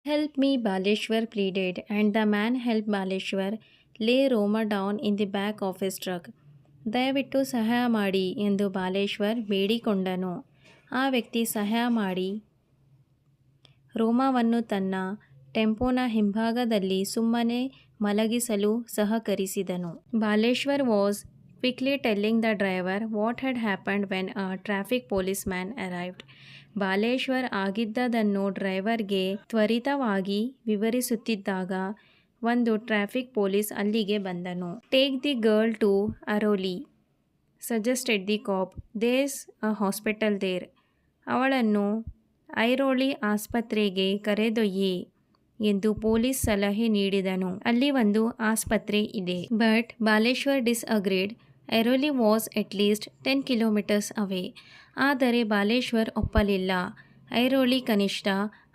Help me, Baleshwar pleaded, and the man helped Baleshwar lay Roma down in the back of his truck. ದಯವಿಟ್ಟು ಸಹಾಯ ಮಾಡಿ ಎಂದು ಬಾಲೇಶ್ವರ್ ಬೇಡಿಕೊಂಡನು. ಆ ವ್ಯಕ್ತಿ ಸಹಾಯ ಮಾಡಿ ರೋಮಾವನ್ನು ತನ್ನ ಟೆಂಪೋನ ಹಿಂಭಾಗದಲ್ಲಿ ಸುಮ್ಮನೆ ಮಲಗಿಸಲು ಸಹಕರಿಸಿದನು. Baleshwar was quickly telling the driver what had happened when a traffic police man arrived. Baleshwar ಆಗಿದ್ದದನ್ನು ಡ್ರೈವರ್ಗೆ ತ್ವರಿತವಾಗಿ ವಿವರಿಸುತ್ತಿದ್ದಾಗ ಒಂದು ಟ್ರಾಫಿಕ್ ಪೊಲೀಸ್ ಅಲ್ಲಿಗೆ ಬಂದನು. Take the girl to Airoli, suggested the cop. There's a hospital there. ಅವಳನ್ನು ಐರೋಳಿ ಆಸ್ಪತ್ರೆಗೆ ಕರೆದೊಯ್ಯಿ ಎಂದು ಪೊಲೀಸ್ ಸಲಹೆ ನೀಡಿದನು. ಅಲ್ಲಿ ಒಂದು ಆಸ್ಪತ್ರೆ ಇದೆ. But Baleshwar disagreed. Airoli was at least 10 kilometres away. ಆದರೆ ಬಾಲೇಶ್ವರ್ ಒಪ್ಪಲಿಲ್ಲ. ಐರೋಳಿ ಕನಿಷ್ಠ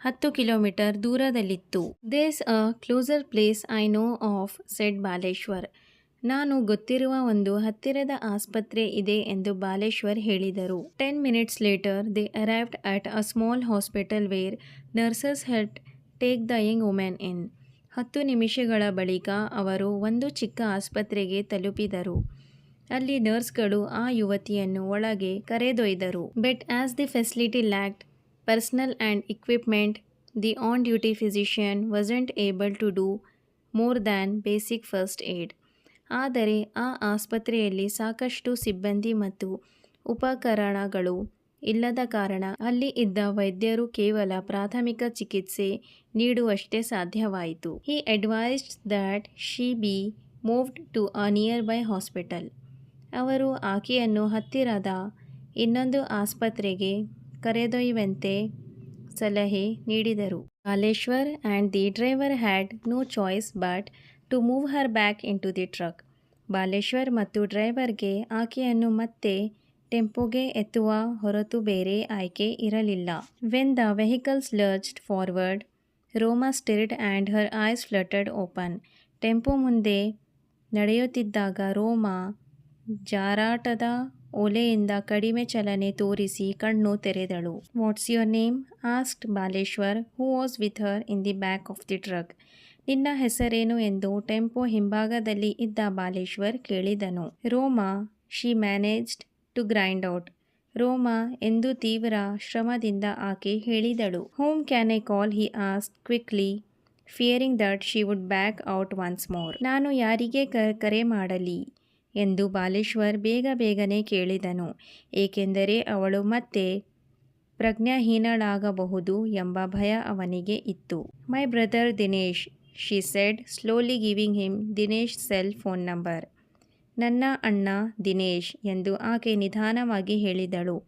10 ಕಿಲೋಮೀಟರ್ ದೂರದಲ್ಲಿತ್ತು. There's a closer place I know of, said Baleshwar. ನಾನು ಗೊತ್ತಿರುವ ಒಂದು ಹತ್ತಿರದ ಆಸ್ಪತ್ರೆ ಇದೆ ಎಂದು ಬಾಲೇಶ್ವರ್ ಹೇಳಿದರು. 10 minutes later they arrived at a small hospital where nurses helped take the young woman in. 10 ನಿಮಿಷಗಳ ಬಳಿಕ ಅವರು ಒಂದು ಚಿಕ್ಕ ಆಸ್ಪತ್ರೆಗೆ ತಲುಪಿದರು. ಅಲ್ಲಿ ನರ್ಸ್ಗಳು ಆ ಯುವತಿಯನ್ನು ಒಳಗೆ ಕರೆದೊಯ್ದರು. But as the facility lacked personnel and equipment, the on duty physician wasn't able to do more than basic first aid. ಆದರೆ ಆ ಆಸ್ಪತ್ರೆಯಲ್ಲಿ ಸಾಕಷ್ಟು ಸಿಬ್ಬಂದಿ ಮತ್ತು ಉಪಕರಣಗಳು ಇಲ್ಲದ ಕಾರಣ ಅಲ್ಲಿ ಇದ್ದ ವೈದ್ಯರು ಕೇವಲ ಪ್ರಾಥಮಿಕ ಚಿಕಿತ್ಸೆ ನೀಡುವಷ್ಟೇ ಸಾಧ್ಯವಾಯಿತು. He advised that she be moved to a nearby hospital. ಅವರು ಆಕೆಯನ್ನು ಹತ್ತಿರದ ಇನ್ನೊಂದು ಆಸ್ಪತ್ರೆಗೆ ಕರೆದೊಯ್ಯುವಂತೆ ಸಲಹೆ ನೀಡಿದರು. Baleshwar and the driver had no choice but to move her back into the truck. Baleshwar ಮತ್ತು ಡ್ರೈವರ್ಗೆ ಆಕೆಯನ್ನು ಮತ್ತೆ ಟೆಂಪೋಗೆ ಎತ್ತುವ ಹೊರತು ಬೇರೆ ಆಯ್ಕೆ ಇರಲಿಲ್ಲ. When the vehicles lurched forward, Roma stirred and her eyes fluttered open. Tempo ಮುಂದೆ ನಡೆಯುತ್ತಿದ್ದಾಗ ರೋಮಾ ಜಾರಾಟದ ಓಲೆಯಿಂದ ಕಡಿಮೆ ಚಲನೆ ತೋರಿಸಿ ಕಣ್ಣು ತೆರೆದಳು. What's your name, asked Baleshwar who was with her in the back of the truck. ನಿನ್ನ ಹೆಸರೇನು ಎಂದು ಟೆಂಪೋ ಹಿಂಭಾಗದಲ್ಲಿ ಇದ್ದ ಬಾಲೇಶ್ವರ್ ಕೇಳಿದನು. Roma, she managed to grind out. Roma ಎಂದು ತೀವ್ರ ಶ್ರಮದಿಂದ ಆಕೆ ಹೇಳಿದಳು. Home can I call, he asked quickly, fearing that she would back out once more. ನಾನು ಯಾರಿಗೆ ಕರೆ ಮಾಡಲಿ ಎಂದು ಬಾಲೇಶ್ವರ್ ಬೇಗನೆ ಕೇಳಿದನು, ಏಕೆಂದರೆ ಅವಳು ಮತ್ತೆ ಪ್ರಜ್ಞಾಹೀನಳಾಗಬಹುದು ಎಂಬ ಭಯ ಅವನಿಗೆ ಇತ್ತು. My brother Dinesh, she said, slowly giving him Dinesh cell phone number. ನನ್ನ ಅಣ್ಣ ದಿನೇಶ್ ಎಂದು ಆಕೆ ನಿಧಾನವಾಗಿ ಹೇಳಿದಳು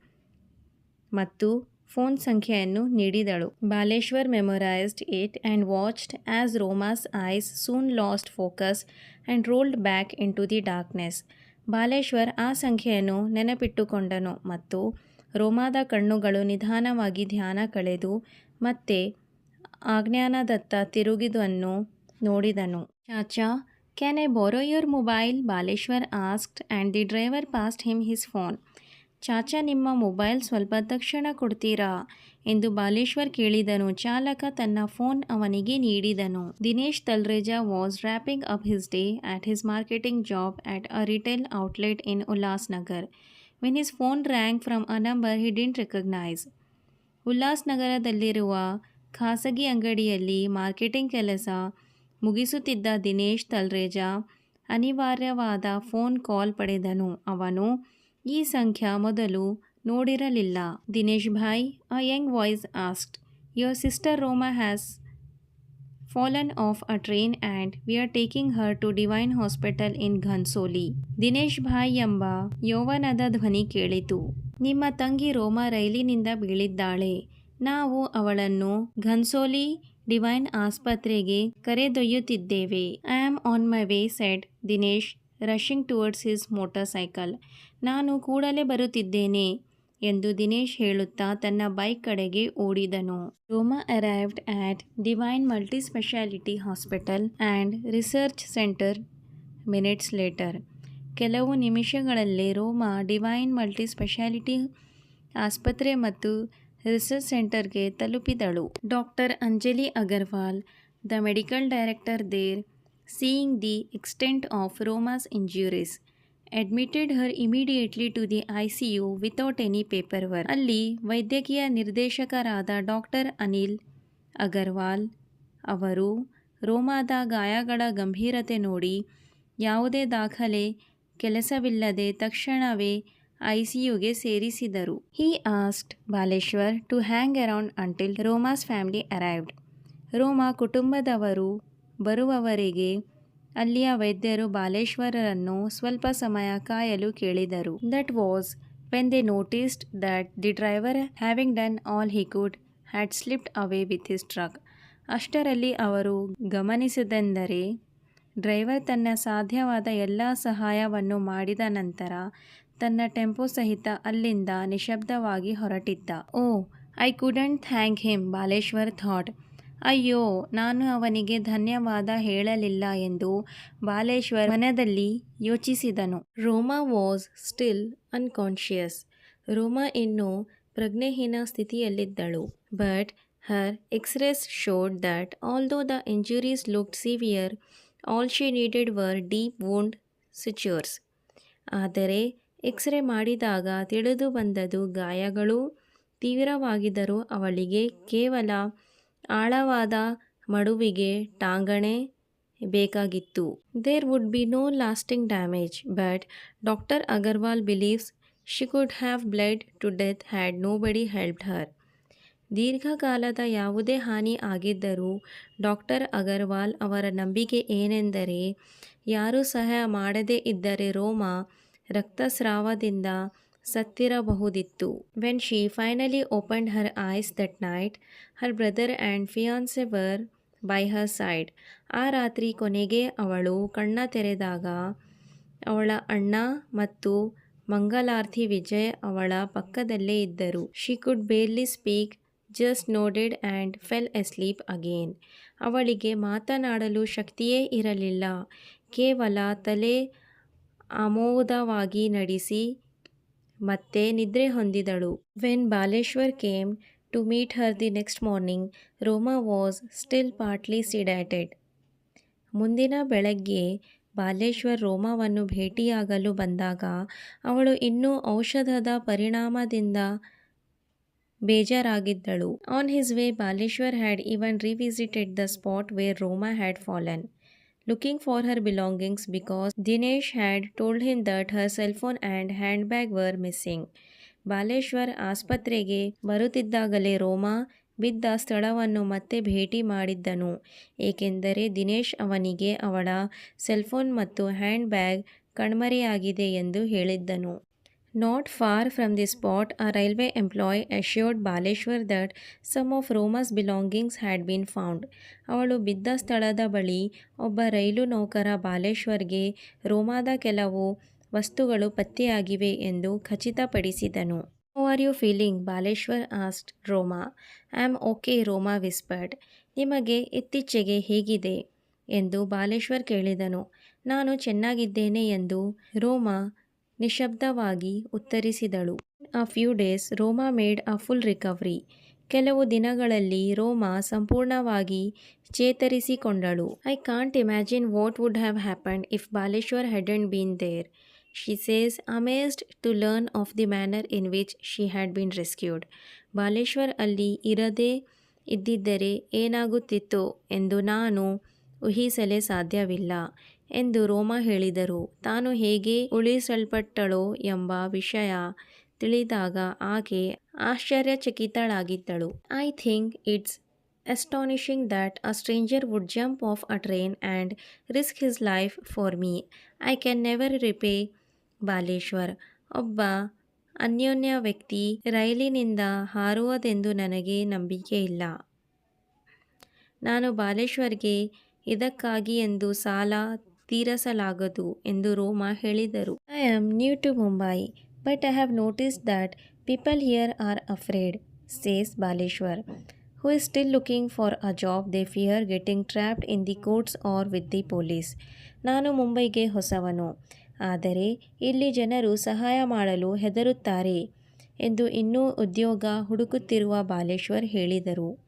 ಮತ್ತು ಫೋನ್ ಸಂಖ್ಯೆಯನ್ನು ನೀಡಿದಳು. Baleshwar memorized it and watched as Roma's eyes soon lost focus and rolled back into the darkness. Baleshwar ಆ ಸಂಖ್ಯೆಯನ್ನು ನೆನಪಿಟ್ಟುಕೊಂಡನು ಮತ್ತು ರೋಮಾದ ಕಣ್ಣುಗಳು ನಿಧಾನವಾಗಿ ಧ್ಯಾನ ಕಳೆದು ಮತ್ತೆ ಅಜ್ಞಾನದತ್ತ ತಿರುಗಿದುದನ್ನು ನೋಡಿದನು. ಚಾಚಾ, can I borrow your mobile, Baleshwar asked and the driver passed him his phone. ಚಾಚಾ, ನಿಮ್ಮ ಮೊಬೈಲ್ ಸ್ವಲ್ಪ ತಕ್ಷಣ ಕೊಡ್ತೀರಾ ಎಂದು ಬಾಲೇಶ್ವರ್ ಕೇಳಿದನು. ಚಾಲಕ ತನ್ನ ಫೋನ್ ಅವನಿಗೆ ನೀಡಿದನು. Dinesh Talreja was wrapping up his day at his marketing job at a retail outlet in Ulhasnagar when his phone rang from a number he didn't recognize. ಉಲ್ಲಾಸ್ನಗರದಲ್ಲಿರುವ ಖಾಸಗಿ ಅಂಗಡಿಯಲ್ಲಿ ಮಾರ್ಕೆಟಿಂಗ್ ಕೆಲಸ ಮುಗಿಸುತ್ತಿದ್ದ ದಿನೇಶ್ ತಲ್ರೇಜಾ ಅನಿವಾರ್ಯವಾದ ಫೋನ್ ಕಾಲ್ ಪಡೆದನು. ಅವನು ಈ ಸಂಖ್ಯೆ ಮೊದಲು ನೋಡಿರಲಿಲ್ಲ. Dinesh Bhai, a young voice asked, your sister ರೋಮಾ has fallen off a train and we are taking her to Divine Hospital in Ghansoli. Dinesh Bhai ಎಂಬ ಯೌವನದ ಧ್ವನಿ ಕೇಳಿತು. ನಿಮ್ಮ ತಂಗಿ ರೋಮಾ ರೈಲಿನಿಂದ ಬೀಳಿದ್ದಾಳೆ. ನಾವು ಅವಳನ್ನು ಘನ್ಸೋಲಿ ಡಿವೈನ್ ಆಸ್ಪತ್ರೆಗೆ ಕರೆದೊಯ್ಯುತ್ತಿದ್ದೇವೆ. I am on my way, said Dinesh rushing towards his motorcycle. ನಾನು ಕೂಡಲೇ ಬರುತ್ತಿದ್ದೇನೆ ಎಂದು ದಿನೇಶ್ ಹೇಳುತ್ತಾ ತನ್ನ ಬೈಕ್ ಕಡೆಗೆ ಓಡಿದನು. Roma arrived at Divine multispeciality hospital and research centre minutes later. ಕೆಲವು ನಿಮಿಷಗಳಲ್ಲೇ ರೋಮಾ ಡಿವೈನ್ ಮಲ್ಟಿಸ್ಪೆಷಾಲಿಟಿ ಆಸ್ಪತ್ರೆ ಮತ್ತು ರಿಸರ್ಚ್ ಸೆಂಟರ್ಗೆ ತಲುಪಿದಳು. Doctor Anjali Agarwal, the medical director there, seeing the extent of Roma's injuries, admitted her immediately to the ICU without any paper work. ಅಲ್ಲಿ ವೈದ್ಯಕೀಯ ನಿರ್ದೇಶಕರಾದ doctor Anil Agarwal ಅವರು ರೋಮಾದ ಗಾಯಗಳ ಗಂಭೀರತೆ ನೋಡಿ ಯಾವುದೇ ದಾಖಲೆ ಕೆಲಸವಿಲ್ಲದೆ ತಕ್ಷಣವೇ ICUಗೆ ಸೇರಿಸಿದರು. He asked Baleshwar to hang around until Roma's family arrived. Roma ಕುಟುಂಬದವರು ಬರುವವರೆಗೆ ಅಲ್ಲಿಯ ವೈದ್ಯರು ಬಾಲೇಶ್ವರರನ್ನು ಸ್ವಲ್ಪ ಸಮಯ ಕಾಯಲು ಕೇಳಿದರು. That was when they noticed that the driver, having done all he could, had slipped away with his truck. ಅಷ್ಟರಲ್ಲಿ ಅವರು ಗಮನಿಸಿದೆಂದರೆ ಡ್ರೈವರ್ ತನ್ನ ಸಾಧ್ಯವಾದ ಎಲ್ಲ ಸಹಾಯವನ್ನು ಮಾಡಿದ ನಂತರ ತನ್ನ ಟೆಂಪೋ ಸಹಿತ ಅಲ್ಲಿಂದ ನಿಶಬ್ದವಾಗಿ ಹೊರಟಿದ್ದ. Oh, I couldn't thank him, Baleshwar thought. ಅಯ್ಯೋ, ನಾನು ಅವನಿಗೆ ಧನ್ಯವಾದ ಹೇಳಲಿಲ್ಲ ಎಂದು ಬಾಲೇಶ್ವರ್ ಮನದಲ್ಲಿ ಯೋಚಿಸಿದನು. Roma was still unconscious. Roma ಇನ್ನೂ ಪ್ರಜ್ಞೆಹೀನ ಸ್ಥಿತಿಯಲ್ಲಿದ್ದಳು. But her X-rays showed that although the injuries looked severe, all she needed were deep wound sutures. ಆದರೆ ಎಕ್ಸ್ರೇ ಮಾಡಿದಾಗ ತಿಳಿದು ಬಂದದು ಗಾಯಗಳು ತೀವ್ರವಾಗಿದ್ದರೂ ಅವಳಿಗೆ ಕೇವಲ ಆಳವಾದ ಮಡುವಿಗೆ ಟಾಂಗಣೆ ಬೇಕಾಗಿತ್ತು. There would be no lasting damage, but Dr. Agarwal believes she could have bled to death had nobody helped her. ದೀರ್ಘಕಾಲದ ಯಾವುದೇ ಹಾನಿ ಆಗಿದ್ದರೂ ಡಾಕ್ಟರ್ ಅಗರ್ವಾಲ್ ಅವರ ನಂಬಿಕೆ ಏನೆಂದರೆ ಯಾರೂ ಸಹಾಯ ಮಾಡದೇ ಇದ್ದರೆ ರೋಮಾ ರಕ್ತಸ್ರಾವದಿಂದ ಸತ್ತಿರಬಹುದಿತ್ತು. When she finally opened her eyes that night, her brother and fiancé were by her side. ಆ ರಾತ್ರಿ ಕೊನೆಗೆ ಅವಳು ಕಣ್ಣ ತೆರೆದಾಗ ಅವಳ ಅಣ್ಣ ಮತ್ತು ಮಂಗಲಾರ್ಥಿ ವಿಜಯ್ ಅವಳ ಪಕ್ಕದಲ್ಲೇ ಇದ್ದರು. She could barely speak, just nodded and fell asleep again. ಅವಳಿಗೆ ಮಾತನಾಡಲು ಶಕ್ತಿಯೇ ಇರಲಿಲ್ಲ, ಕೇವಲ ತಲೆ ಆಮೋದವಾಗಿ ನಡೆಸಿ ಮತ್ತೆ ನಿದ್ರೆ ಹೊಂದಿದಳು. When Baleshwar came to meet her the next morning, Roma was still partly sedated. ಮುಂದಿನ ಬೆಳಗ್ಗೆ ಬಾಲೇಶ್ವರ್ ರೋಮಾವನ್ನು ಭೇಟಿಯಾಗಲು ಬಂದಾಗ ಅವಳು ಇನ್ನೂ ಔಷಧದ ಪರಿಣಾಮದಿಂದ ಬೇಜಾರಾಗಿದ್ದಳು. On his way, Baleshwar had even revisited the spot where Roma had fallen, looking for her belongings because Dinesh had told him that her cell phone and handbag were missing. Baleshwar ಆಸ್ಪತ್ರೆಗೆ ಬರುತ್ತಿದ್ದಾಗಲೇ ರೋಮಾ ಬಿದ್ದ ಸ್ಥಳವನ್ನು ಮತ್ತೆ ಭೇಟಿ ಮಾಡಿದ್ದನು, ಏಕೆಂದರೆ ದಿನೇಶ್ ಅವನಿಗೆ ಅವಳ ಸೆಲ್ಫೋನ್ ಮತ್ತು hand bag ಕಣ್ಮರೆಯಾಗಿದೆ ಎಂದು ಹೇಳಿದ್ದನು. Not far from the spot, a railway employee assured Baleshwar that some of Roma's belongings had been found. ಅವಳು ಬಿದ್ದ ಸ್ಥಳದ ಬಳಿ ಒಬ್ಬ ರೈಲು ನೌಕರ ಬಾಲೇಶ್ವರ್ಗೆ ರೋಮಾದ ಕೆಲವು ವಸ್ತುಗಳು ಪತ್ತೆಯಾಗಿವೆ ಎಂದು ಖಚಿತಪಡಿಸಿದನು. How are you feeling? Baleshwar asked Roma. I'm okay, Roma whispered. ನಿಮಗೆ ಇತ್ತೀಚೆಗೆ ಹೇಗಿದೆ ಎಂದು ಬಾಲೇಶ್ವರ್ ಕೇಳಿದನು. ನಾನು ಚೆನ್ನಾಗಿದ್ದೇನೆ ಎಂದು ರೋಮಾ ನಿಶಬ್ದವಾಗಿ ಉತ್ತರಿಸಿದಳು. A few days, Roma made a full recovery. ಕೆಲವು ದಿನಗಳಲ್ಲಿ ರೋಮಾ ಸಂಪೂರ್ಣವಾಗಿ ಚೇತರಿಸಿಕೊಂಡಳು. I can't imagine what would have happened if Baleshwar hadn't been there, she says, amazed to learn of the manner in which she had been rescued. Baleshwar ಅಲ್ಲಿ ಇರದೇ ಇದ್ದಿದ್ದರೆ ಏನಾಗುತ್ತಿತ್ತೋ ಎಂದು ನಾನು ಊಹಿಸಲೇ ಸಾಧ್ಯವಿಲ್ಲ ಎಂದು ರೋಮಾ ಹೇಳಿದರು. ತಾನು ಹೇಗೆ ಉಳಿಸಲ್ಪಟ್ಟಳೋ ಎಂಬ ವಿಷಯ ತಿಳಿದಾಗ ಆಕೆ ಆಶ್ಚರ್ಯಚಕಿತಳಾಗಿದ್ದಳು. I think it's astonishing that a stranger would jump off a train and risk his life for me. I can never repay Baleshwar. ಒಬ್ಬ ಅನ್ಯೋನ್ಯ ವ್ಯಕ್ತಿ ರೈಲಿನಿಂದ ಹಾರುವುದೆಂದು ನನಗೆ ನಂಬಿಕೆ ಇಲ್ಲ. ನಾನು ಬಾಲೇಶ್ವರ್ಗೆ ಇದಕ್ಕಾಗಿ ಎಂದು ಸಾಲ ತೀರಿಸಲಾಗದು ಎಂದು ರೋಮಾ ಹೇಳಿದರು. I am new to Mumbai, but I have noticed that people here are afraid, says Baleshwar, who is still looking for a job. They fear getting trapped in the courts or with the police. ನಾನು ಮುಂಬೈಗೆ ಹೊಸವನು, ಆದರೆ ಇಲ್ಲಿ ಜನರು ಸಹಾಯ ಮಾಡಲು ಹೆದರುತ್ತಾರೆ, ಎಂದು ಇನ್ನೂ ಉದ್ಯೋಗ ಹುಡುಕುತ್ತಿರುವ ಬಾಲೇಶ್ವರ್ ಹೇಳಿದರು.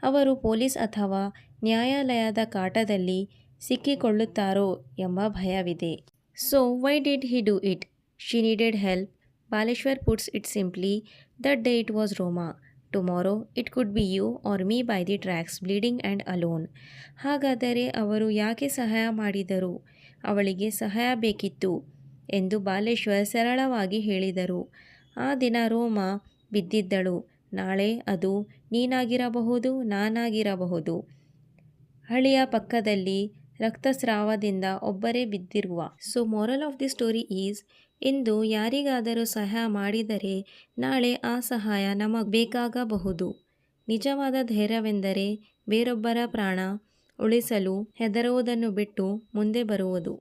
ಅವರು ಪೊಲೀಸ್ ಅಥವಾ ನ್ಯಾಯಾಲಯದ ಕಾಟದಲ್ಲಿ ಸಿಕ್ಕಿಕೊಳ್ಳುತ್ತಾರೋ ಎಂಬ ಭಯವಿದೆ. So why did he do it? She needed help. Baleshwar puts it simply. That day it was Roma. Tomorrow it could be you or me by the tracks bleeding and alone. ಹಾಗಾದರೆ ಅವರು ಯಾಕೆ ಸಹಾಯ ಮಾಡಿದರು? ಅವಳಿಗೆ ಸಹಾಯ ಬೇಕಿತ್ತು ಎಂದು ಬಾಲೇಶ್ವರ್ ಸರಳವಾಗಿ ಹೇಳಿದರು. ಆ ದಿನ ರೋಮಾ ಬಿದ್ದಿದ್ದಳು. ನಾಳೆ ಅದು ನೀನಾಗಿರಬಹುದು, ನಾನಾಗಿರಬಹುದು. ಹಳಿಯ ಪಕ್ಕದಲ್ಲಿ ರಕ್ತಸ್ರಾವದಿಂದ ಒಬ್ಬರೇ ಬಿದ್ದಿರುವ. So moral of the story is, ಇಂದು ಯಾರಿಗಾದರೂ ಸಹಾಯ ಮಾಡಿದರೆ ನಾಳೆ ಆ ಸಹಾಯ ನಮಗೆ ಬೇಕಾಗಬಹುದು. ನಿಜವಾದ ಧೈರ್ಯವೆಂದರೆ ಬೇರೊಬ್ಬರ ಪ್ರಾಣ ಉಳಿಸಲು ಹೆದರುವುದನ್ನು ಬಿಟ್ಟು ಮುಂದೆ ಬರುವುದು.